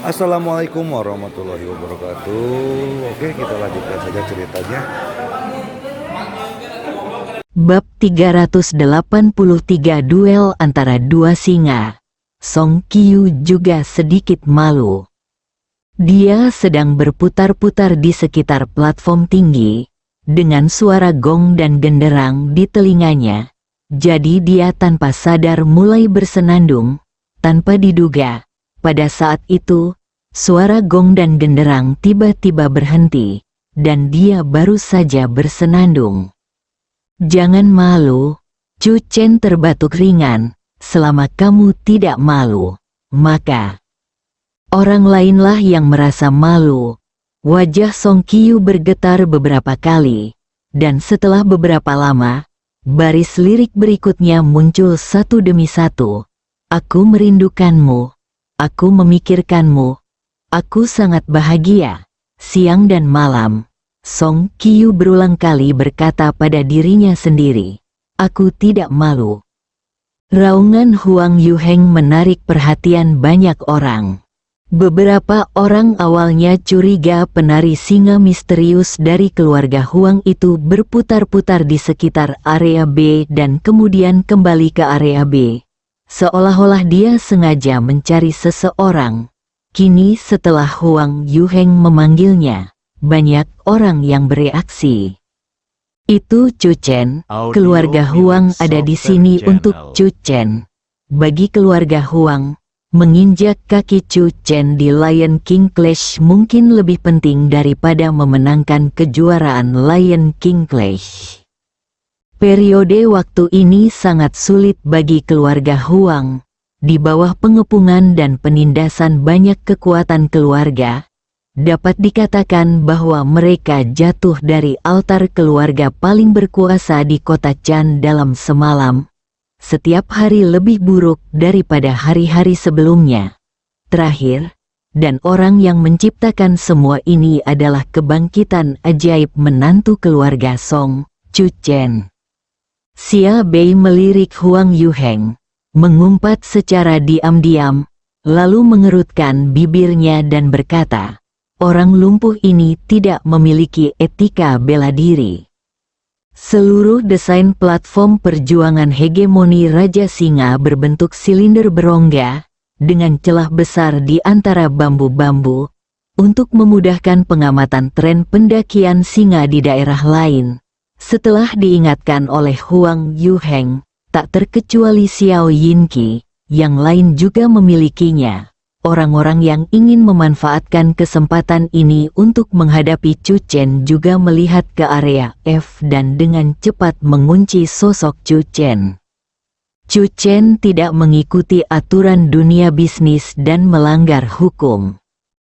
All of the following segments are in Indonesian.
Assalamualaikum warahmatullahi wabarakatuh. Oke, kita lanjutkan saja ceritanya. Bab 383 Duel antara dua singa. Song Qiu juga sedikit malu. Dia sedang berputar-putar di sekitar platform tinggi, dengan suara gong dan genderang di telinganya. Jadi dia tanpa sadar mulai bersenandung, tanpa diduga. Pada saat itu, suara gong dan genderang tiba-tiba berhenti, dan dia baru saja bersenandung. Jangan malu, Chu Chen terbatuk ringan, selama kamu tidak malu, maka orang lainlah yang merasa malu. Wajah Song Qiu bergetar beberapa kali, dan setelah beberapa lama, baris lirik berikutnya muncul satu demi satu. Aku merindukanmu, aku memikirkanmu, aku sangat bahagia, siang dan malam. Song Qiu berulang kali berkata pada dirinya sendiri, aku tidak malu. Raungan Huang Yuheng menarik perhatian banyak orang. Beberapa orang awalnya curiga penari singa misterius dari keluarga Huang itu berputar-putar di sekitar area B dan kemudian kembali ke area B. Seolah-olah dia sengaja mencari seseorang. Kini setelah Huang Yuheng memanggilnya, banyak orang yang bereaksi. Itu Chu Chen, keluarga Huang ada di sini untuk Chu Chen. Bagi keluarga Huang, menginjak kaki Chu Chen di Lion King Clash mungkin lebih penting daripada memenangkan kejuaraan Lion King Clash. Periode waktu ini sangat sulit bagi keluarga Huang. Di bawah pengepungan dan penindasan banyak kekuatan keluarga, dapat dikatakan bahwa mereka jatuh dari altar keluarga paling berkuasa di kota Chan dalam semalam. Setiap hari lebih buruk daripada hari-hari sebelumnya. Terakhir, dan orang yang menciptakan semua ini adalah kebangkitan ajaib menantu keluarga Song, Chu Chen. Xia Bei melirik Huang Yuheng, mengumpat secara diam-diam, lalu mengerutkan bibirnya dan berkata, orang lumpuh ini tidak memiliki etika bela diri. Seluruh desain platform perjuangan hegemoni Raja Singa berbentuk silinder berongga, dengan celah besar di antara bambu-bambu, untuk memudahkan pengamatan tren pendakian singa di daerah lain. Setelah diingatkan oleh Huang Yuheng, tak terkecuali Xiao Yinqi, yang lain juga memilikinya. Orang-orang yang ingin memanfaatkan kesempatan ini untuk menghadapi Chu Chen juga melihat ke area F dan dengan cepat mengunci sosok Chu Chen. Chu Chen tidak mengikuti aturan dunia bisnis dan melanggar hukum.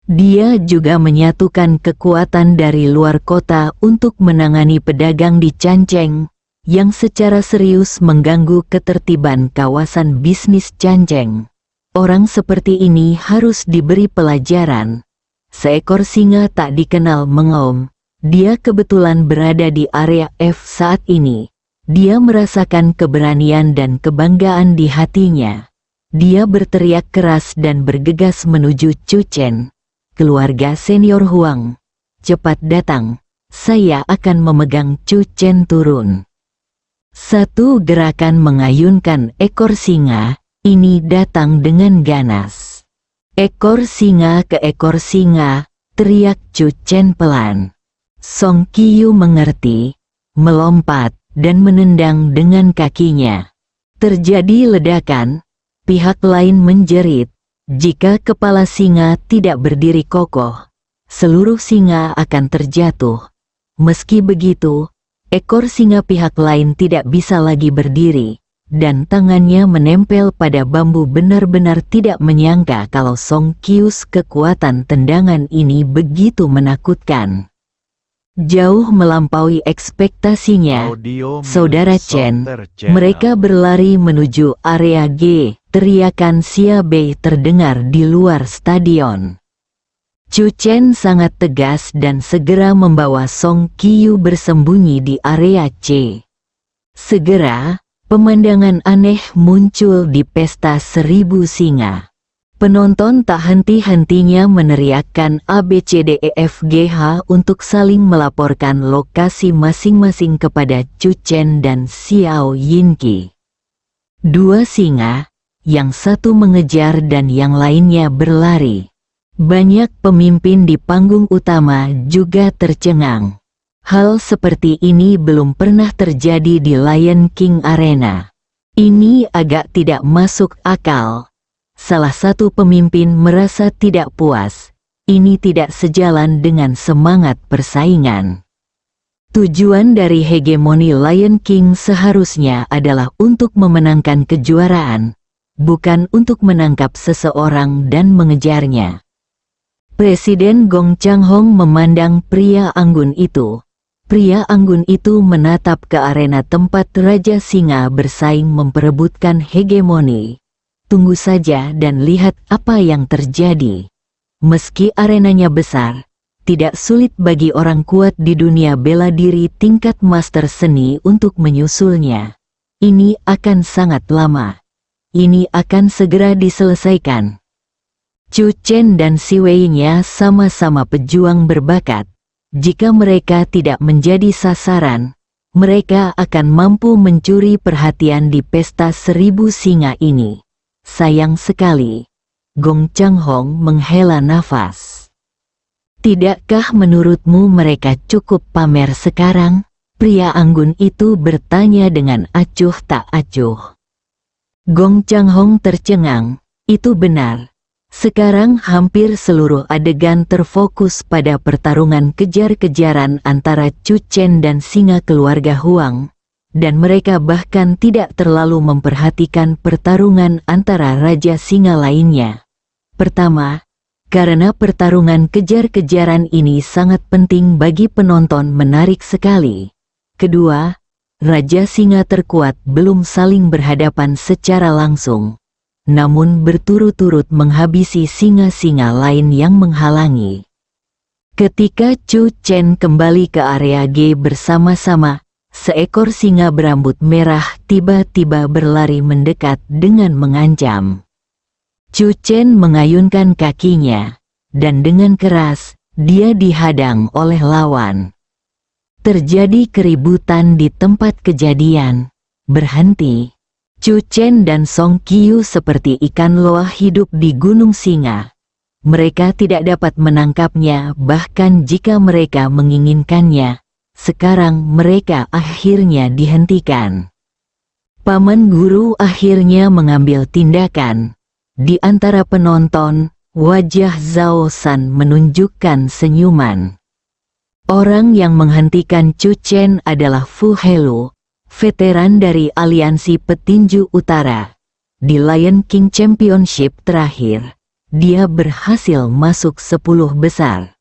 Dia juga menyatukan kekuatan dari luar kota untuk menangani pedagang di Changcheng, yang secara serius mengganggu ketertiban kawasan bisnis Changcheng. Orang seperti ini harus diberi pelajaran. Seekor singa tak dikenal mengaum. Dia kebetulan berada di area F saat ini. Dia merasakan keberanian dan kebanggaan di hatinya. Dia berteriak keras dan bergegas menuju Chu Chen. Keluarga senior Huang, cepat datang. Saya akan memegang Chu Chen turun. Satu gerakan mengayunkan ekor singa. Ini datang dengan ganas. Ekor singa ke ekor singa, teriak Chu Chen pelan. Song Qiu mengerti, melompat, dan menendang dengan kakinya. Terjadi ledakan, pihak lain menjerit. Jika kepala singa tidak berdiri kokoh, seluruh singa akan terjatuh. Meski begitu, ekor singa pihak lain tidak bisa lagi berdiri. Dan tangannya menempel pada bambu benar-benar tidak menyangka kalau Song Qiu's kekuatan tendangan ini begitu menakutkan. Jauh melampaui ekspektasinya, Saudara Chen, mereka berlari menuju area G, teriakan Xia Bei terdengar di luar stadion. Chu Chen sangat tegas dan segera membawa Song Qiu bersembunyi di area C. Segera, pemandangan aneh muncul di pesta 1000 singa. Penonton tak henti-hentinya meneriakkan ABCDEFGH untuk saling melaporkan lokasi masing-masing kepada Chu Chen dan Xiao Yinqi. Dua singa, yang satu mengejar dan yang lainnya berlari. Banyak pemimpin di panggung utama juga tercengang. Hal seperti ini belum pernah terjadi di Lion King Arena. Ini agak tidak masuk akal. Salah satu pemimpin merasa tidak puas. Ini tidak sejalan dengan semangat persaingan. Tujuan dari hegemoni Lion King seharusnya adalah untuk memenangkan kejuaraan, bukan untuk menangkap seseorang dan mengejarnya. Presiden Gong Changhong memandang pria anggun itu. Pria anggun itu menatap ke arena tempat Raja Singa bersaing memperebutkan hegemoni. Tunggu saja dan lihat apa yang terjadi. Meski arenanya besar, tidak sulit bagi orang kuat di dunia bela diri tingkat master seni untuk menyusulnya. Ini akan sangat lama. Ini akan segera diselesaikan. Chu Chen dan Si Wei-nya sama-sama pejuang berbakat. Jika mereka tidak menjadi sasaran, mereka akan mampu mencuri perhatian di pesta 1000 singa ini. Sayang sekali. Gong Changhong menghela nafas. Tidakkah menurutmu mereka cukup pamer sekarang? Pria anggun itu bertanya dengan acuh tak acuh. Gong Changhong tercengang. Itu benar. Sekarang hampir seluruh adegan terfokus pada pertarungan kejar-kejaran antara Chu Chen dan singa keluarga Huang. Dan mereka bahkan tidak terlalu memperhatikan pertarungan antara raja singa lainnya. Pertama, karena pertarungan kejar-kejaran ini sangat penting bagi penonton menarik sekali. Kedua, raja singa terkuat belum saling berhadapan secara langsung, namun berturut-turut menghabisi singa-singa lain yang menghalangi. Ketika Chu Chen kembali ke area G bersama-sama, seekor singa berambut merah tiba-tiba berlari mendekat dengan mengancam. Chu Chen mengayunkan kakinya, dan dengan keras, dia dihadang oleh lawan. Terjadi keributan di tempat kejadian. Berhenti. Chu Chen dan Song Qiu seperti ikan loah hidup di Gunung Singa. Mereka tidak dapat menangkapnya bahkan jika mereka menginginkannya. Sekarang mereka akhirnya dihentikan. Paman guru akhirnya mengambil tindakan. Di antara penonton, wajah Zhao San menunjukkan senyuman. Orang yang menghentikan Chu Chen adalah Fu Helu, veteran dari Aliansi Petinju Utara. Di Lion King Championship terakhir, dia berhasil masuk 10 besar.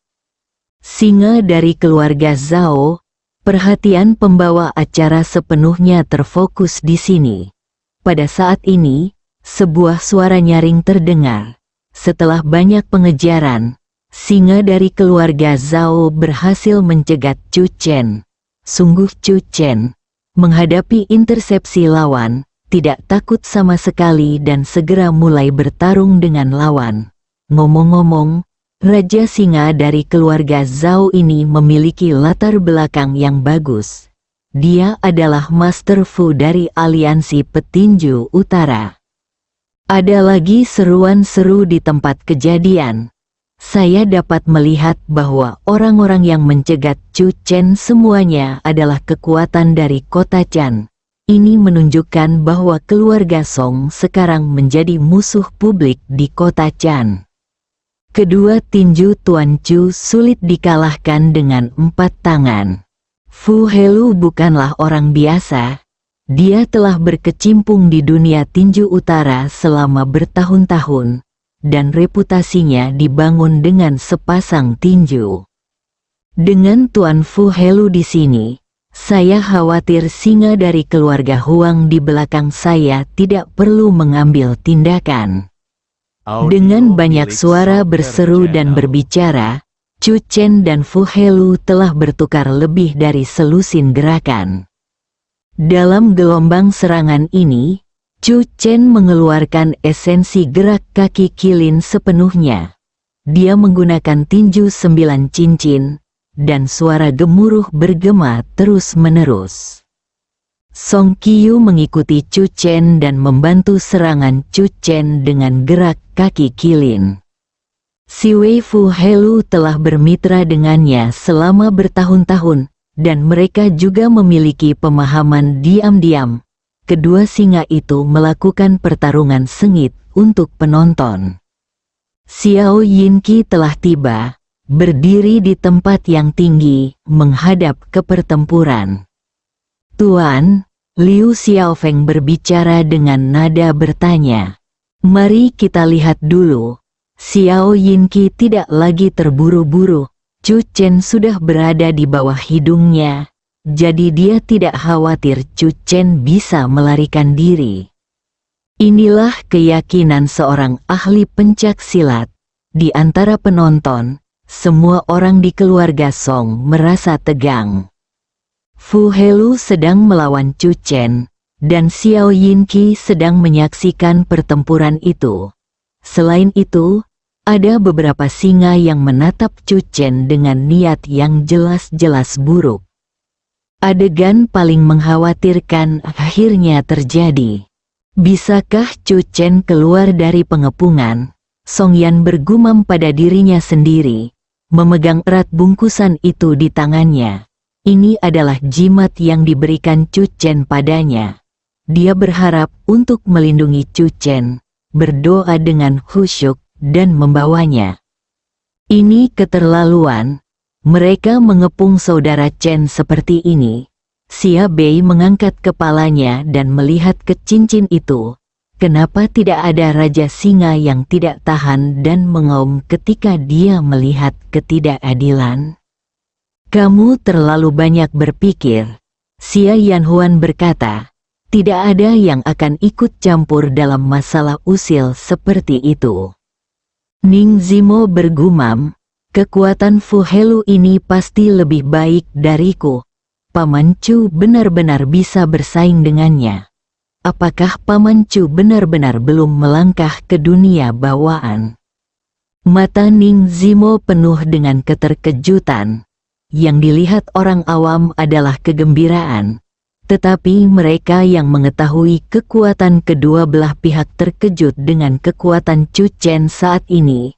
Singa dari keluarga Zhao. Perhatian pembawa acara sepenuhnya terfokus di sini. Pada saat ini, sebuah suara nyaring terdengar. Setelah banyak pengejaran, singa dari keluarga Zhao berhasil mencegat Chu Chen. Sungguh Chu Chen, menghadapi intersepsi lawan, tidak takut sama sekali dan segera mulai bertarung dengan lawan. Ngomong-ngomong, Raja Singa dari keluarga Zhao ini memiliki latar belakang yang bagus. Dia adalah Master Fu dari Aliansi Petinju Utara. Ada lagi seruan seru di tempat kejadian. Saya dapat melihat bahwa orang-orang yang mencegat Chu Chen semuanya adalah kekuatan dari kota Chan. Ini menunjukkan bahwa keluarga Song sekarang menjadi musuh publik di kota Chan. Kedua tinju Tuan Chu sulit dikalahkan dengan 4 tangan. Fu Helu bukanlah orang biasa. Dia telah berkecimpung di dunia tinju utara selama bertahun-tahun, dan reputasinya dibangun dengan sepasang tinju. Dengan Tuan Fu Helu di sini, saya khawatir singa dari keluarga Huang di belakang saya tidak perlu mengambil tindakan. Dengan banyak suara berseru dan berbicara, Chu Chen dan Fu Helu telah bertukar lebih dari selusin gerakan. Dalam gelombang serangan ini, Chu Chen mengeluarkan esensi gerak kaki kilin sepenuhnya. Dia menggunakan tinju 9 cincin, dan suara gemuruh bergema terus-menerus. Song Qiu mengikuti Chu Chen dan membantu serangan Chu Chen dengan gerak kaki kilin. Si Wei Fu Helu telah bermitra dengannya selama bertahun-tahun, dan mereka juga memiliki pemahaman diam-diam. Kedua singa itu melakukan pertarungan sengit untuk penonton. Xiao Yinqi telah tiba, berdiri di tempat yang tinggi, menghadap ke pertempuran. Tuan, Liu Xiaofeng berbicara dengan nada bertanya. Mari kita lihat dulu. Xiao Yinqi tidak lagi terburu-buru. Chu Chen sudah berada di bawah hidungnya, jadi dia tidak khawatir Chu Chen bisa melarikan diri. Inilah keyakinan seorang ahli pencak silat. Di antara penonton, semua orang di keluarga Song merasa tegang. Fu Helu sedang melawan Chu Chen, dan Xiao Yinqi sedang menyaksikan pertempuran itu. Selain itu, ada beberapa singa yang menatap Chu Chen dengan niat yang jelas-jelas buruk. Adegan paling mengkhawatirkan akhirnya terjadi. Bisakah Chu Chen keluar dari pengepungan? Song Yan bergumam pada dirinya sendiri, memegang erat bungkusan itu di tangannya. Ini adalah jimat yang diberikan Chu Chen padanya. Dia berharap untuk melindungi Chu Chen, berdoa dengan khusyuk, dan membawanya. Ini keterlaluan. Mereka mengepung saudara Chen seperti ini. Xia Bei mengangkat kepalanya dan melihat ke cincin itu. Kenapa tidak ada Raja Singa yang tidak tahan dan mengaum ketika dia melihat ketidakadilan? Kamu terlalu banyak berpikir. Xia Yanhuan berkata, tidak ada yang akan ikut campur dalam masalah usil seperti itu. Ning Zimo bergumam, kekuatan Fu Helu ini pasti lebih baik dariku. Paman Chu benar-benar bisa bersaing dengannya. Apakah Paman Chu benar-benar belum melangkah ke dunia bawaan? Mata Ning Zimo penuh dengan keterkejutan. Yang dilihat orang awam adalah kegembiraan. Tetapi mereka yang mengetahui kekuatan kedua belah pihak terkejut dengan kekuatan Chu Chen saat ini.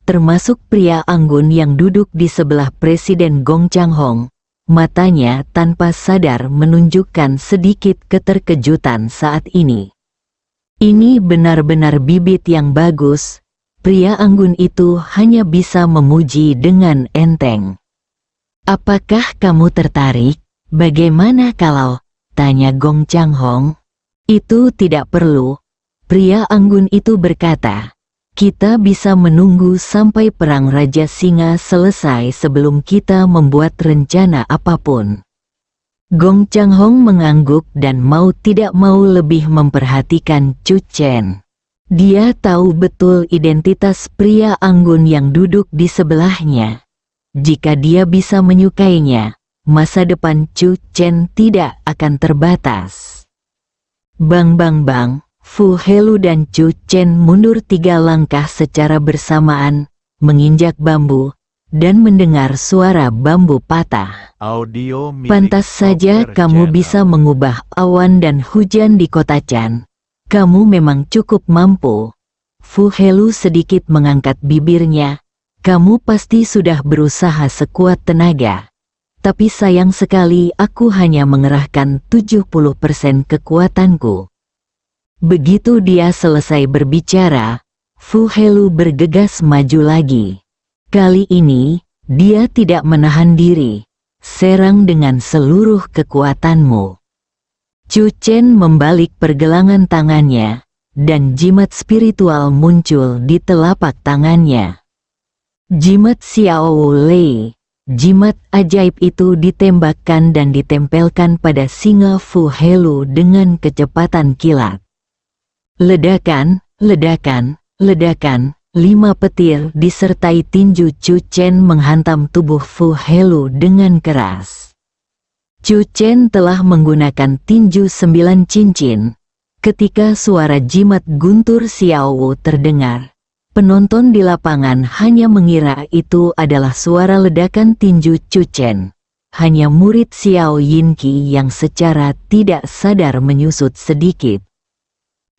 Termasuk pria anggun yang duduk di sebelah Presiden Gong Changhong. Matanya tanpa sadar menunjukkan sedikit keterkejutan saat ini. Ini benar-benar bibit yang bagus. Pria anggun itu hanya bisa memuji dengan enteng. Apakah kamu tertarik? Bagaimana kalau? Tanya Gong Changhong. Itu tidak perlu. Pria anggun itu berkata. Kita bisa menunggu sampai perang Raja Singa selesai sebelum kita membuat rencana apapun. Gong Changhong mengangguk dan mau tidak mau lebih memperhatikan Chu Chen. Dia tahu betul identitas pria anggun yang duduk di sebelahnya. Jika dia bisa menyukainya, masa depan Chu Chen tidak akan terbatas. Bang bang bang. Fu Helu dan Chu Chen mundur 3 langkah secara bersamaan, menginjak bambu, dan mendengar suara bambu patah. Pantas saja kamu bisa mengubah awan dan hujan di kota Chan. Kamu memang cukup mampu. Fu Helu sedikit mengangkat bibirnya. Kamu pasti sudah berusaha sekuat tenaga. Tapi sayang sekali aku hanya mengerahkan 70% kekuatanku. Begitu dia selesai berbicara, Fu Helu bergegas maju lagi. Kali ini, dia tidak menahan diri. Serang dengan seluruh kekuatanmu. Chu Chen membalik pergelangan tangannya, dan jimat spiritual muncul di telapak tangannya. Jimat Xiao Lei, jimat ajaib itu ditembakkan dan ditempelkan pada singa Fu Helu dengan kecepatan kilat. Ledakan, ledakan, ledakan, 5 petir disertai tinju Chu Chen menghantam tubuh Fu Helu dengan keras. Chu Chen telah menggunakan tinju 9 cincin. Ketika suara jimat guntur Xiao Wu terdengar, penonton di lapangan hanya mengira itu adalah suara ledakan tinju Chu Chen. Hanya murid Xiao Yinqi yang secara tidak sadar menyusut sedikit.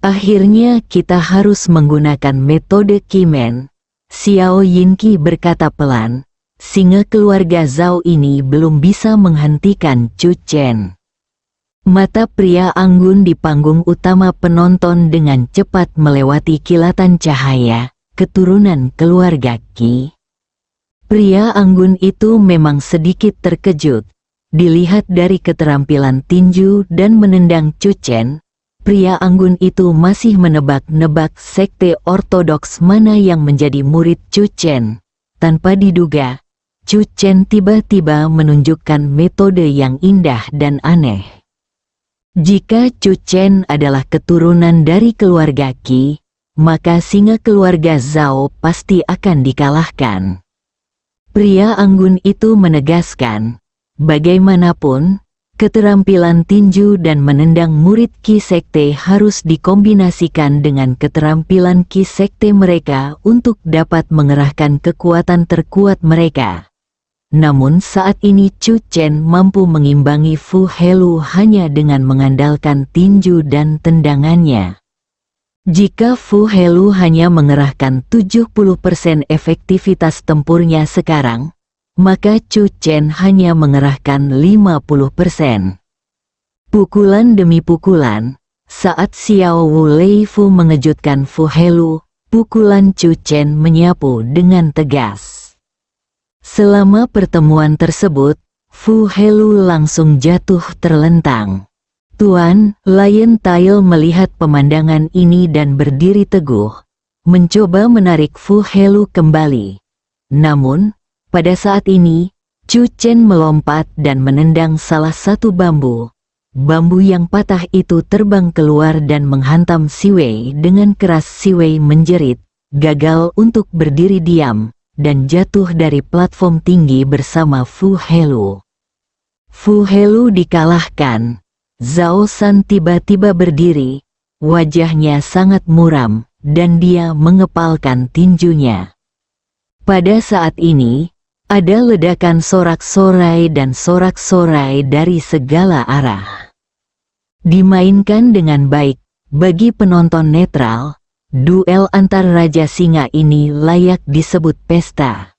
Akhirnya kita harus menggunakan metode Kimen. Xiao Yinqi berkata pelan, singa keluarga Zhao ini belum bisa menghentikan Chu Chen. Mata pria anggun di panggung utama penonton dengan cepat melewati kilatan cahaya, keturunan keluarga Qi. Pria anggun itu memang sedikit terkejut. Dilihat dari keterampilan tinju dan menendang Chu Chen, pria anggun itu masih menebak-nebak sekte ortodoks mana yang menjadi murid Chu Chen. Tanpa diduga, Chu Chen tiba-tiba menunjukkan metode yang indah dan aneh. Jika Chu Chen adalah keturunan dari keluarga Qi, maka singa keluarga Zhao pasti akan dikalahkan. Pria anggun itu menegaskan, bagaimanapun, keterampilan tinju dan menendang murid Qi Sekte harus dikombinasikan dengan keterampilan Qi Sekte mereka untuk dapat mengerahkan kekuatan terkuat mereka. Namun saat ini Chu Chen mampu mengimbangi Fu Helu hanya dengan mengandalkan tinju dan tendangannya. Jika Fu Helu hanya mengerahkan 70% efektivitas tempurnya sekarang, maka Chu Chen hanya mengerahkan 50%. Pukulan demi pukulan, saat Xiao Wu Lei Fu mengejutkan Fu Helu, pukulan Chu Chen menyapu dengan tegas. Selama pertemuan tersebut, Fu Helu langsung jatuh terlentang. Tuan Lion Tail melihat pemandangan ini dan berdiri teguh, mencoba menarik Fu Helu kembali. Namun, pada saat ini, Chu Chen melompat dan menendang salah satu bambu. Bambu yang patah itu terbang keluar dan menghantam Siwei dengan keras. Siwei menjerit, gagal untuk berdiri diam, dan jatuh dari platform tinggi bersama Fu Helu. Fu Helu dikalahkan. Zhao San tiba-tiba berdiri, wajahnya sangat muram, dan dia mengepalkan tinjunya. Pada saat ini, ada ledakan sorak-sorai dan sorak-sorai dari segala arah. Dimainkan dengan baik, bagi penonton netral, duel antar Raja Singa ini layak disebut pesta.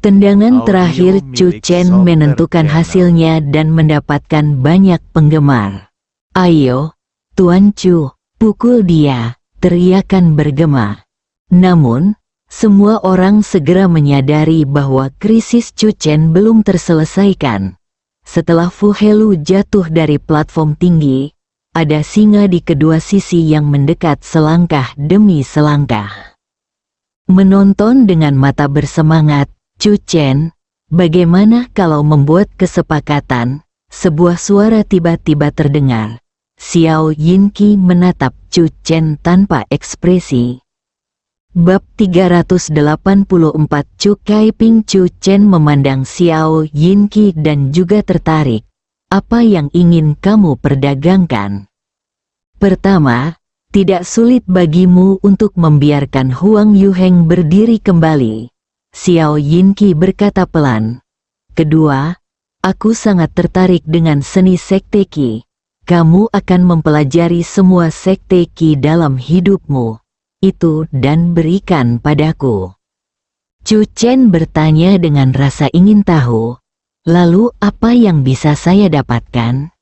Tendangan terakhir Chu Chen menentukan hasilnya dan mendapatkan banyak penggemar. Ayo, Tuan Chu, pukul dia, teriakan bergema. Namun, semua orang segera menyadari bahwa krisis Chu Chen belum terselesaikan. Setelah Fu Helu jatuh dari platform tinggi, ada singa di kedua sisi yang mendekat selangkah demi selangkah. Menonton dengan mata bersemangat, Chu Chen, bagaimana kalau membuat kesepakatan? Sebuah suara tiba-tiba terdengar. Xiao Yinqi menatap Chu Chen tanpa ekspresi. Bab 384 Chu Kaiping. Chu Chen memandang Xiao Yinqi dan juga tertarik. Apa yang ingin kamu perdagangkan? Pertama, tidak sulit bagimu untuk membiarkan Huang Yuheng berdiri kembali. Xiao Yinqi berkata pelan. Kedua, aku sangat tertarik dengan seni sekte Qi. Kamu akan mempelajari semua sekte Qi dalam hidupmu. Itu dan berikan padaku. Chu Chen bertanya dengan rasa ingin tahu. Lalu apa yang bisa saya dapatkan?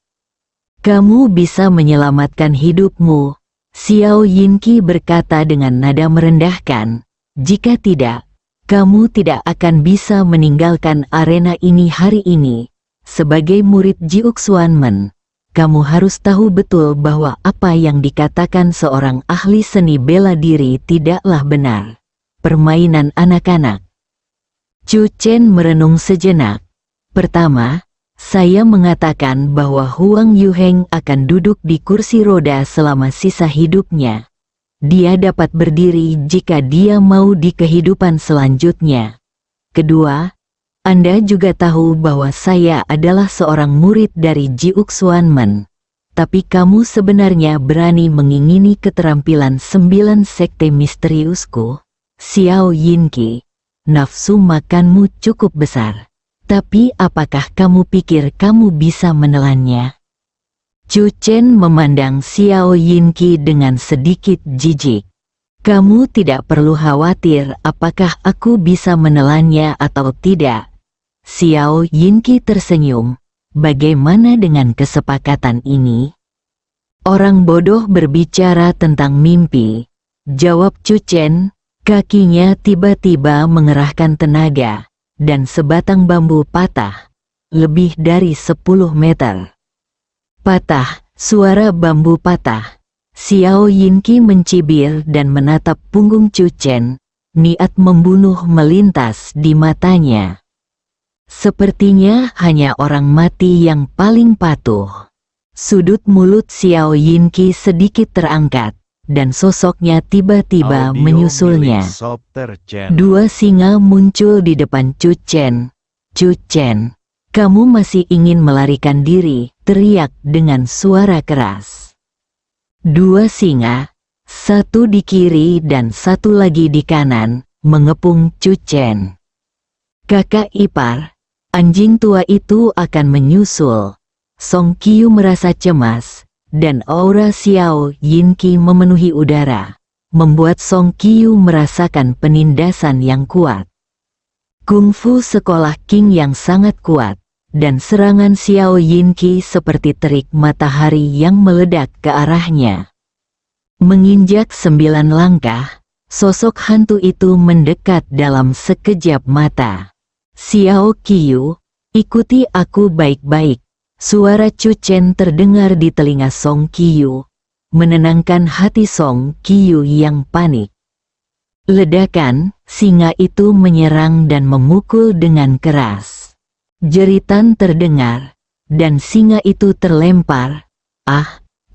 Kamu bisa menyelamatkan hidupmu. Xiao Yinqi berkata dengan nada merendahkan. Jika tidak, kamu tidak akan bisa meninggalkan arena ini hari ini. Sebagai murid Jiuk Xuanmen, kamu harus tahu betul bahwa apa yang dikatakan seorang ahli seni bela diri tidaklah benar. Permainan anak-anak. Chu Chen merenung sejenak. Pertama, saya mengatakan bahwa Huang Yuheng akan duduk di kursi roda selama sisa hidupnya. Dia dapat berdiri jika dia mau di kehidupan selanjutnya. Kedua, Anda juga tahu bahwa saya adalah seorang murid dari Jiuk Xuanmen. tapi kamu sebenarnya berani mengingini keterampilan 9 sekte misteriusku, Xiao Yinqi. Nafsu makanmu cukup besar. Tapi apakah kamu pikir kamu bisa menelannya? Chu Chen memandang Xiao Yinqi dengan sedikit jijik. Kamu tidak perlu khawatir apakah aku bisa menelannya atau tidak. Xiao Yinqi tersenyum. Bagaimana dengan kesepakatan ini? Orang bodoh berbicara tentang mimpi, jawab Chu Chen. Kakinya tiba-tiba mengerahkan tenaga, dan sebatang bambu patah, lebih dari 10 meter. Patah, suara bambu patah. Xiao Yinqi mencibir dan menatap punggung Chu Chen, niat membunuh melintas di matanya. Sepertinya hanya orang mati yang paling patuh. Sudut mulut Xiao Yinqi sedikit terangkat, dan sosoknya tiba-tiba menyusulnya. Dua singa muncul di depan Chu Chen. Chu Chen, kamu masih ingin melarikan diri, teriak dengan suara keras. Dua singa, satu di kiri dan satu lagi di kanan, mengepung Chu Chen. Kakak ipar, anjing tua itu akan menyusul. Song Qiu merasa cemas, dan aura Xiao Yinqi memenuhi udara, membuat Song Qiu merasakan penindasan yang kuat. Kungfu sekolah Qing yang sangat kuat, dan serangan Xiao Yinqi seperti terik matahari yang meledak ke arahnya. Menginjak 9 langkah, sosok hantu itu mendekat dalam sekejap mata. Xiao Qiu, ikuti aku baik-baik. Suara Chu Chen terdengar di telinga Song Qiu, menenangkan hati Song Qiu yang panik. Ledakan, singa itu menyerang dan memukul dengan keras. Jeritan terdengar, dan singa itu terlempar.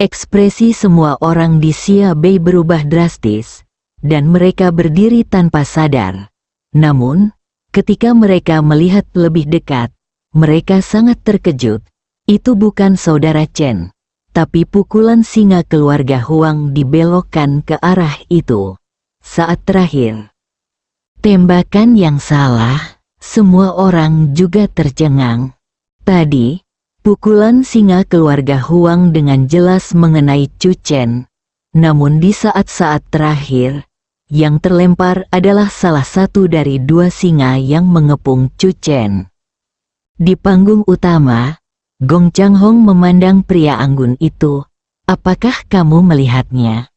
Ekspresi semua orang di Xia Bei berubah drastis, dan mereka berdiri tanpa sadar. Namun, ketika mereka melihat lebih dekat, mereka sangat terkejut. Itu bukan saudara Chen, tapi pukulan singa keluarga Huang dibelokkan ke arah itu. Saat terakhir, tembakan yang salah, semua orang juga tercengang. Tadi, pukulan singa keluarga Huang dengan jelas mengenai Chu Chen, namun di saat-saat terakhir, yang terlempar adalah salah satu dari dua singa yang mengepung Chu Chen. Di panggung utama, Gong Changhong memandang pria anggun itu. Apakah kamu melihatnya?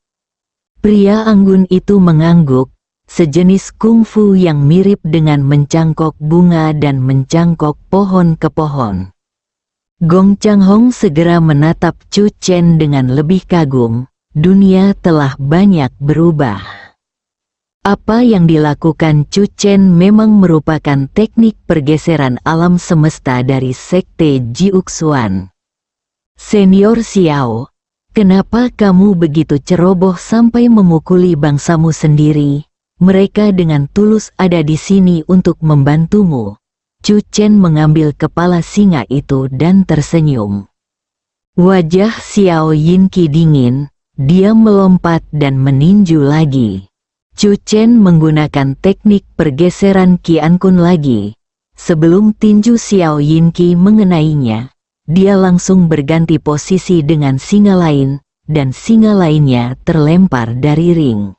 Pria anggun itu mengangguk, sejenis kungfu yang mirip dengan mencangkok bunga dan mencangkok pohon ke pohon. Gong Changhong segera menatap Chu Chen dengan lebih kagum. Dunia telah banyak berubah. Apa yang dilakukan Chu Chen memang merupakan teknik pergeseran alam semesta dari sekte Jiuxuan. Senior Xiao, kenapa kamu begitu ceroboh sampai memukuli bangsamu sendiri? Mereka dengan tulus ada di sini untuk membantumu. Chu Chen mengambil kepala singa itu dan tersenyum. Wajah Xiao Yinqi dingin, dia melompat dan meninju lagi. Chu Chen menggunakan teknik pergeseran Qian Kun lagi. Sebelum tinju Xiao Yinqi mengenainya, dia langsung berganti posisi dengan singa lain, dan singa lainnya terlempar dari ring.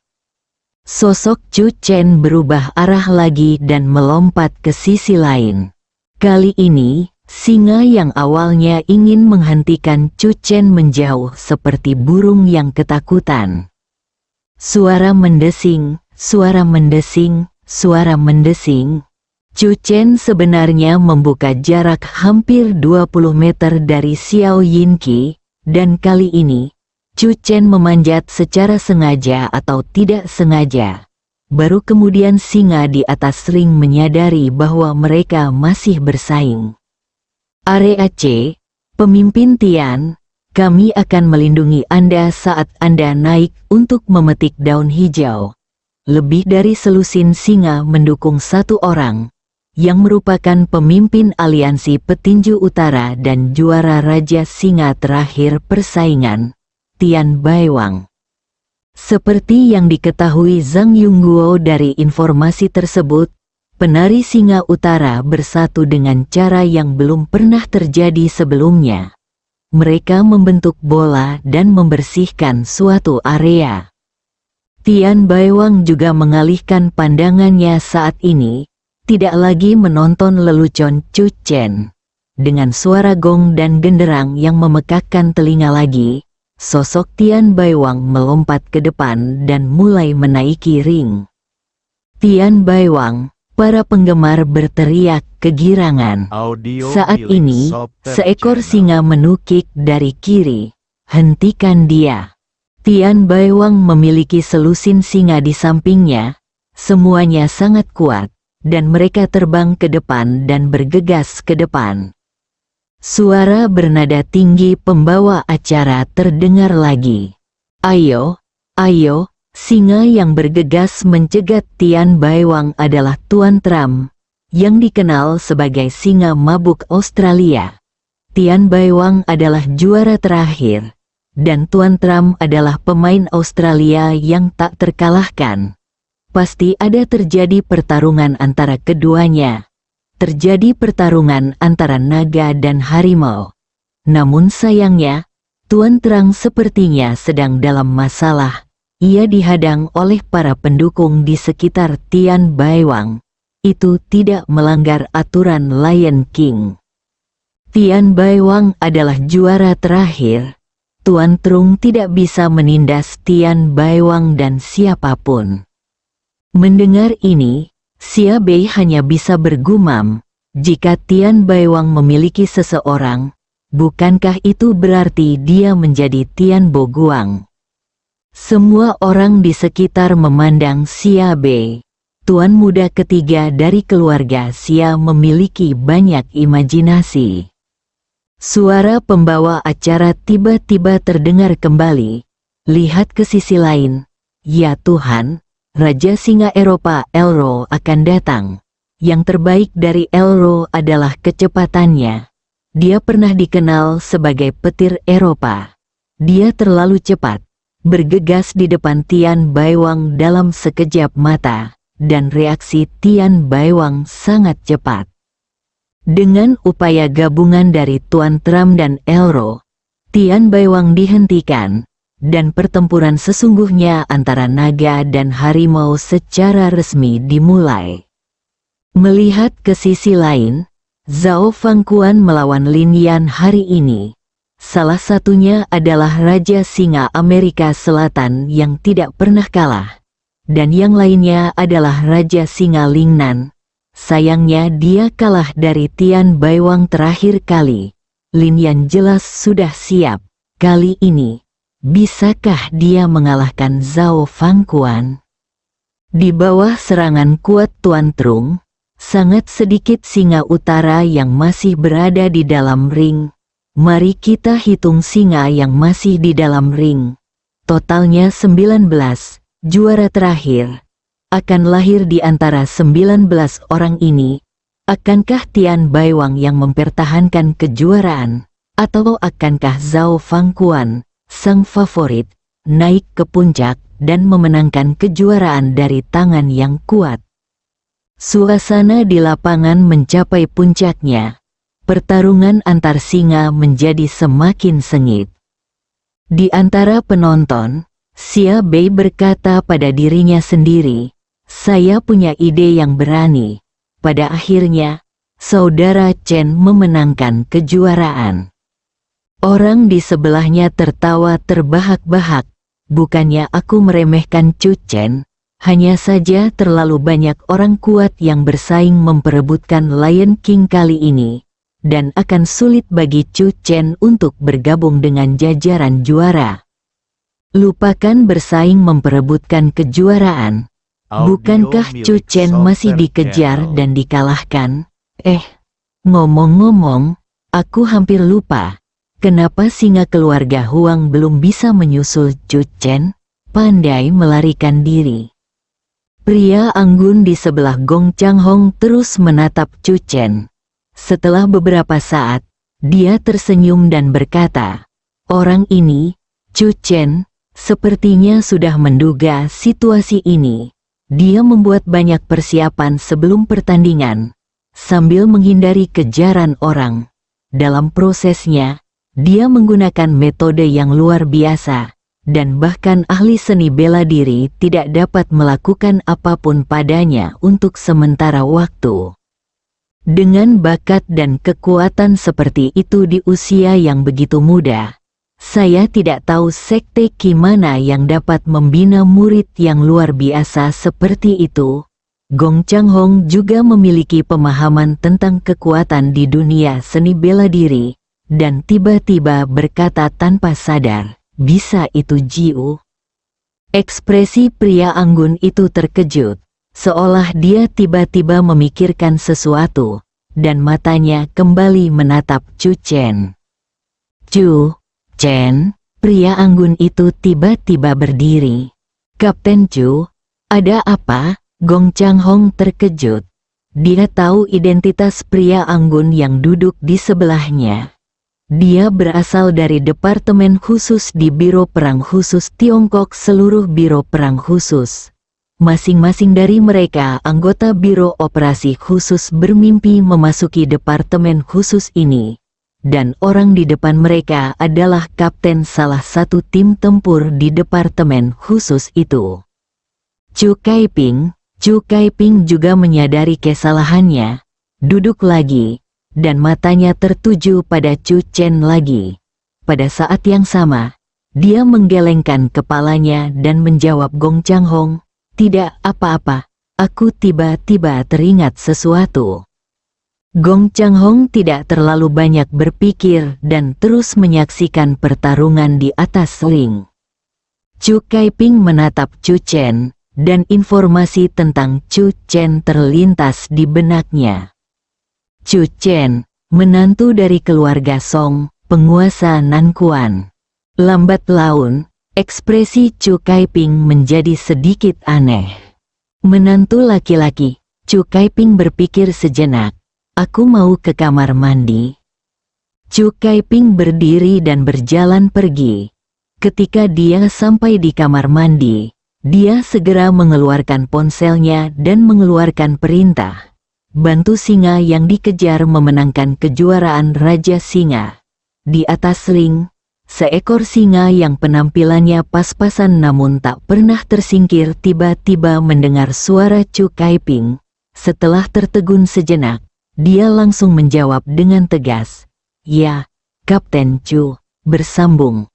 Sosok Chu Chen berubah arah lagi dan melompat ke sisi lain. Kali ini, singa yang awalnya ingin menghentikan Chu Chen menjauh seperti burung yang ketakutan. Suara mendesing, suara mendesing, suara mendesing. Chu Chen sebenarnya membuka jarak hampir 20 meter dari Xiao Yinqi, dan kali ini, Chu Chen memanjat secara sengaja atau tidak sengaja. Baru kemudian singa di atas ring menyadari bahwa mereka masih bersaing. Area C, Pemimpin Tian, kami akan melindungi Anda saat Anda naik untuk memetik daun hijau. Lebih dari selusin singa mendukung satu orang. yang merupakan pemimpin aliansi petinju utara dan juara Raja Singa terakhir persaingan, Tian Baiwang. Seperti yang diketahui Zhang Yongguo dari informasi tersebut, penari Singa Utara bersatu dengan cara yang belum pernah terjadi sebelumnya. Mereka membentuk bola dan membersihkan suatu area. Tian Baiwang juga mengalihkan pandangannya saat ini, tidak lagi menonton lelucon Chu Chen. Dengan suara gong dan genderang yang memekakkan telinga lagi, sosok Tian Baiwang melompat ke depan dan mulai menaiki ring. Tian Baiwang, para penggemar berteriak kegirangan. Saat ini, seekor singa menukik dari kiri. Hentikan dia. Tian Baiwang memiliki selusin singa di sampingnya. Semuanya sangat kuat, dan mereka terbang ke depan dan bergegas ke depan. Suara bernada tinggi pembawa acara terdengar lagi. Ayo, ayo, singa yang bergegas mencegat Tian Baiwang adalah Tuan Trump, yang dikenal sebagai singa mabuk Australia. Tian Baiwang adalah juara terakhir, dan Tuan Trump adalah pemain Australia yang tak terkalahkan. Pasti ada terjadi pertarungan antara keduanya. Terjadi pertarungan antara naga dan harimau. Namun sayangnya, Tuan Trump sepertinya sedang dalam masalah. Ia dihadang oleh para pendukung di sekitar Tian Baiwang. Itu tidak melanggar aturan Lion King. Tian Baiwang adalah juara terakhir. Tuan Trump tidak bisa menindas Tian Baiwang dan siapapun. Mendengar ini, Xia Bei hanya bisa bergumam, jika Tian Baiwang memiliki seseorang, bukankah itu berarti dia menjadi Tian Boguang? Semua orang di sekitar memandang Xia Bei. Tuan muda ketiga dari keluarga Xia memiliki banyak imajinasi. Suara pembawa acara tiba-tiba terdengar kembali. Lihat ke sisi lain. Ya Tuhan, Raja Singa Eropa Elro akan datang. Yang terbaik dari Elro adalah kecepatannya. Dia pernah dikenal sebagai petir Eropa. Dia terlalu cepat, bergegas di depan Tian Baiwang dalam sekejap mata, dan reaksi Tian Baiwang sangat cepat. Dengan upaya gabungan dari Tuan Trump dan Elro, Tian Baiwang dihentikan, dan pertempuran sesungguhnya antara naga dan harimau secara resmi dimulai. Melihat ke sisi lain, Zhao Fangquan melawan Lin Yan hari ini. Salah satunya adalah Raja Singa Amerika Selatan yang tidak pernah kalah. Dan yang lainnya adalah Raja Singa Lingnan. Sayangnya dia kalah dari Tian Baiwang terakhir kali. Lin Yan jelas sudah siap. Kali ini, bisakah dia mengalahkan Zhao Fangquan? Di bawah serangan kuat Tuan Trump, sangat sedikit singa utara yang masih berada di dalam ring. Mari kita hitung singa yang masih di dalam ring. Totalnya 19, juara terakhir. Akan lahir di antara 19 orang ini. Akankah Tian Baiwang yang mempertahankan kejuaraan? Atau akankah Zhao Fangquan, sang favorit, naik ke puncak dan memenangkan kejuaraan dari tangan yang kuat? Suasana di lapangan mencapai puncaknya. Pertarungan antar singa menjadi semakin sengit. Di antara penonton, Xia Bei berkata pada dirinya sendiri, "Saya punya ide yang berani." Pada akhirnya, saudara Chen memenangkan kejuaraan. Orang di sebelahnya tertawa terbahak-bahak. Bukannya aku meremehkan Chu Chen, hanya saja terlalu banyak orang kuat yang bersaing memperebutkan Lion King kali ini, dan akan sulit bagi Chu Chen untuk bergabung dengan jajaran juara. Lupakan bersaing memperebutkan kejuaraan. Bukankah Chu Chen masih dikejar dan dikalahkan? Ngomong-ngomong, aku hampir lupa. Kenapa singa keluarga Huang belum bisa menyusul Chu Chen? Pandai melarikan diri. Pria anggun di sebelah Gong Changhong terus menatap Chu Chen. Setelah beberapa saat, dia tersenyum dan berkata, "Orang ini, Chu Chen, sepertinya sudah menduga situasi ini. Dia membuat banyak persiapan sebelum pertandingan, sambil menghindari kejaran orang. Dalam prosesnya, dia menggunakan metode yang luar biasa, dan bahkan ahli seni bela diri tidak dapat melakukan apapun padanya untuk sementara waktu. Dengan bakat dan kekuatan seperti itu di usia yang begitu muda, saya tidak tahu sekte Qi mana yang dapat membina murid yang luar biasa seperti itu." Gong Changhong juga memiliki pemahaman tentang kekuatan di dunia seni bela diri, dan tiba-tiba berkata tanpa sadar, "Bisa itu Jiu?" Ekspresi pria anggun itu terkejut, seolah dia tiba-tiba memikirkan sesuatu, dan matanya kembali menatap Chu Chen. "Chu Chen," pria anggun itu tiba-tiba berdiri. "Kapten Chu, ada apa?" Gong Changhong terkejut. Dia tahu identitas pria anggun yang duduk di sebelahnya. Dia berasal dari departemen khusus di Biro Perang Khusus Tiongkok, seluruh Biro Perang Khusus. Masing-masing dari mereka anggota Biro Operasi Khusus bermimpi memasuki departemen khusus ini. Dan orang di depan mereka adalah kapten salah satu tim tempur di departemen khusus itu. Chu Kaiping juga menyadari kesalahannya, duduk lagi, dan matanya tertuju pada Chu Chen lagi. Pada saat yang sama, dia menggelengkan kepalanya dan menjawab Gong Changhong, "Tidak apa-apa, aku tiba-tiba teringat sesuatu." Gong Changhong tidak terlalu banyak berpikir dan terus menyaksikan pertarungan di atas ring. Chu Kaiping menatap Chu Chen, dan informasi tentang Chu Chen terlintas di benaknya. Chu Chen, menantu dari keluarga Song, penguasa Nanquan. Lambat laun, ekspresi Chu Kaiping menjadi sedikit aneh. "Menantu laki-laki," Chu Kaiping berpikir sejenak. "Aku mau ke kamar mandi." Chu Kaiping berdiri dan berjalan pergi. Ketika dia sampai di kamar mandi, dia segera mengeluarkan ponselnya dan mengeluarkan perintah. Bantu singa yang dikejar memenangkan kejuaraan Raja Singa. Di atas ring, seekor singa yang penampilannya pas-pasan namun tak pernah tersingkir tiba-tiba mendengar suara Chu Kaiping. Setelah tertegun sejenak, dia langsung menjawab dengan tegas, "Ya, Kapten Chu." Bersambung.